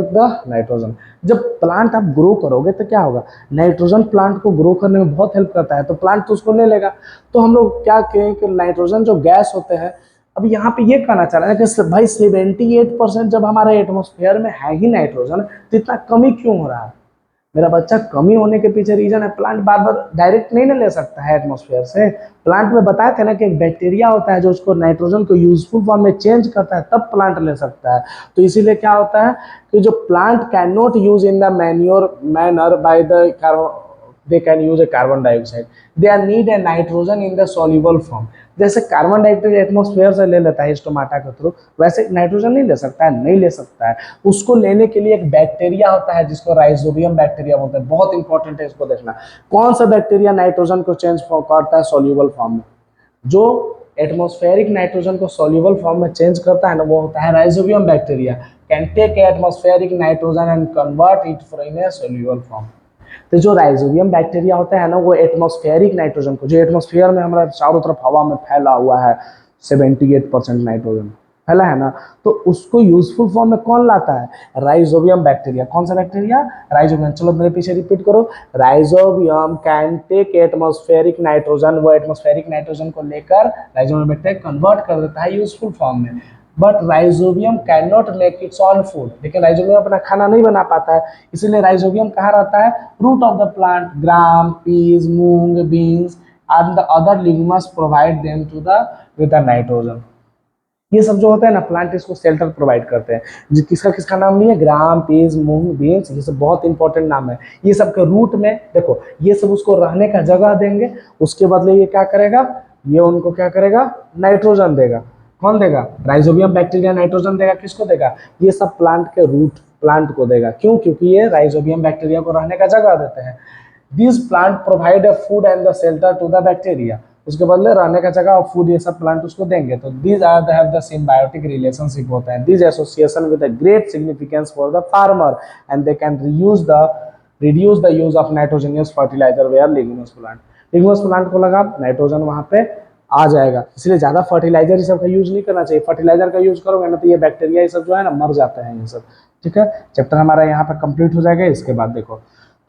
the nitrogen. जब प्लांट आप ग्रो करोगे तो क्या होगा? नाइट्रोजन प्लांट को ग्रो करने में बहुत हेल्प करता है, तो प्लांट तो उसको ले लेगा। तो हम लोग क्या कहें कि नाइट्रोजन जो गैस होते हैं, अब यहाँ पे ये कहना चाह रहे हैं कि भाई 78% जब हमारे एटमॉस्फेयर में है ही नाइट्रोजन, तो इतना कमी क्यों हो रहा है? मेरा बच्चा, कमी होने के पीछे रीजन है, प्लांट बार बार डायरेक्ट नहीं ना ले सकता है एटमॉस्फेयर से। प्लांट में बताया था ना कि एक बैक्टीरिया होता है जो उसको नाइट्रोजन को यूजफुल फॉर्म में चेंज करता है, तब प्लांट ले सकता है। तो इसीलिए क्या होता है कि जो plant can not use in the manure manner by the they can use a carbon dioxide, they are need a nitrogen in the soluble form. जैसे कार्बन डाइऑक्साइड एटमॉस्फेयर से ले लेता है स्टोमाटा के थ्रू, वैसे नाइट्रोजन नहीं ले सकता है, नहीं ले सकता है। उसको लेने के लिए एक बैक्टीरिया होता है जिसको राइजोबियम बैक्टीरिया बोलते हैं। बहुत इंपॉर्टेंट है, इसको देखना। कौन सा बैक्टीरिया नाइट्रोजन को चेंज करता है सॉल्युबल फॉर्म में? जो एटमॉस्फेरिक नाइट्रोजन को सॉल्युबल फॉर्म में चेंज करता है ना, वो होता है rhizobium bacteria. Can take atmospheric nitrogen and convert it in a soluble form. तो जो राइजोबियम बैक्टीरिया होता है ना, वो एटमॉस्फेरिक नाइट्रोजन को, जो एटमॉस्फेयर में हमारा चारों तरफ हवा में फैला हुआ है 78% नाइट्रोजन फैला है ना, तो उसको यूजफुल फॉर्म में कौन लाता है? Rhizobium bacteria. कौन सा बैक्टीरिया? राइजोबियम। चलो मेरे पीछे रिपीट करो, rhizobium can take atmospheric nitrogen, वो एटमॉस्फेरिक नाइट्रोजन को लेकर राइजोबियम बैक्टीरिया कन्वर्ट कर देता है यूजफुल फॉर्म में। But rhizobium can not make its own food, लेकिन राइजोबियम अपना खाना नहीं बना पाता है, इसीलिए राइजोबियम कहाँ रहता है? Root of the plant. Gram, peas, moong, beans and the other legumes provide them to the with the nitrogen. ये सब जो होता है ना, प्लांट इसको शेल्टर प्रोवाइड करते हैं। किसका किसका नाम नहीं है? ग्राम, पीज, मूंग, बीन्स, ये सब बहुत इंपॉर्टेंट नाम है। ये सब के रूट में देखो, ये सब उसको रहने का जगह देंगे, उसके बदले ये क्या करेगा? ये उनको क्या करेगा? नाइट्रोजन देगा। कौन देगा? राइजोबियम बैक्टीरिया नाइट्रोजन देगा। किसको देगा? ये सब प्लांट के रूट प्लांट को देगा। क्यों? क्योंकि ये राइजोबियम बैक्टीरिया को रहने का जगह देते हैं। This plant provide a food and the shelter to the bacteria, उसके बदले रहने का जगह और फूड ये सब प्लांट उसको देंगे। तो these are the have the symbiotic relationship होता है। This association with a great significance for the farmer and they can reduce the use of nitrogenous fertiliser where legumes plant. Legumes plant को लगा nitrogen वहाँ पे आ जाएगा, इसलिए ज़्यादा fertiliser ये सब का यूज नहीं करना चाहिए। फर्टिलाइजर का यूज करोगे ना तो ये बैक्टीरिया ये सब जो है ना मर जाते हैं ये सब। ठीक है, चैप्टर हमारा यहाँ पे कंप्लीट हो जाएगा। इसके बाद देखो,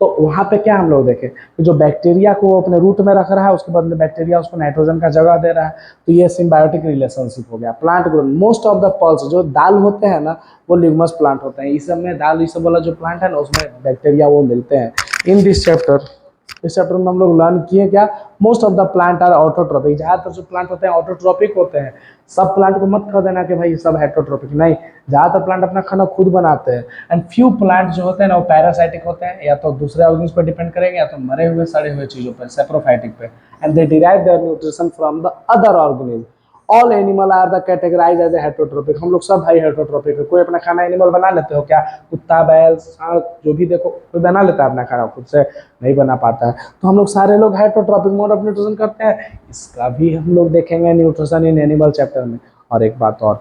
तो वहाँ पे क्या हम लोग देखें कि जो बैक्टीरिया को वो अपने रूट में रख रहा है, उसके बदले बैक्टीरिया उसको नाइट्रोजन का जगह दे रहा है, तो ये सिम्बायोटिक रिलेशनशिप हो गया। Plant growth, most of the pulse जो दाल होते हैं ना, वो लिग्नस प्लांट होते हैं। इस सब में दाल ये सब वाला जो प्लांट है ना, उसमें बैक्टीरिया वो मिलते हैं। इन दिस चैप्टर इस चैप्टर में हम लोग लर्न किए क्या, most of the plant are autotrophic, ज़्यादातर जो प्लांट होते हैं ऑटोट्रॉपिक होते हैं। सब प्लांट को मत कह देना कि भाई सब हेटरोट्रॉपिक, नहीं, ज़्यादातर प्लांट अपना खाना खुद बनाते हैं। एंड फ्यू प्लांट जो होते हैं ना वो पैरासाइटिक होते हैं, या तो दूसरे ऑर्गेनिज्म पर डिपेंड करेंगे या तो मरे हुए सड़े हुए चीज़ों पर, सेप्रोफाइटिक पे। And they derive their nutrition from the other organism. All animal are the categorise as a heterotrophic, हम लोग सब भाई हेटरोट्रॉपिक है। कोई अपना खाना एनिमल बना लेते हो क्या, कुत्ता बैल सांड जो भी देखो कोई बना लेता है अपना खाना खुद से, नहीं बना पाता है। तो हम लोग सारे लोग हेटरोट्रॉपिक मोड ऑफ न्यूट्रिशन करते हैं, इसका भी हम लोग देखेंगे न्यूट्रिशन इन एनिमल चैप्टर में। और एक बात और,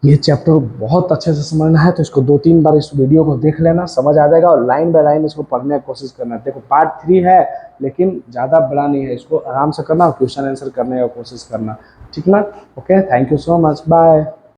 ये चैप्टर बहुत अच्छे से समझना है तो इसको 2-3 बार इस वीडियो को देख लेना, समझ आ जाएगा, और लाइन बाय लाइन इसको पढ़ने की कोशिश करना। देखो पार्ट 3 है लेकिन ज़्यादा बड़ा नहीं है, इसको आराम से करना और क्वेश्चन आंसर करने की कोशिश करना, ठीक ना। Okay, thank you so much, bye.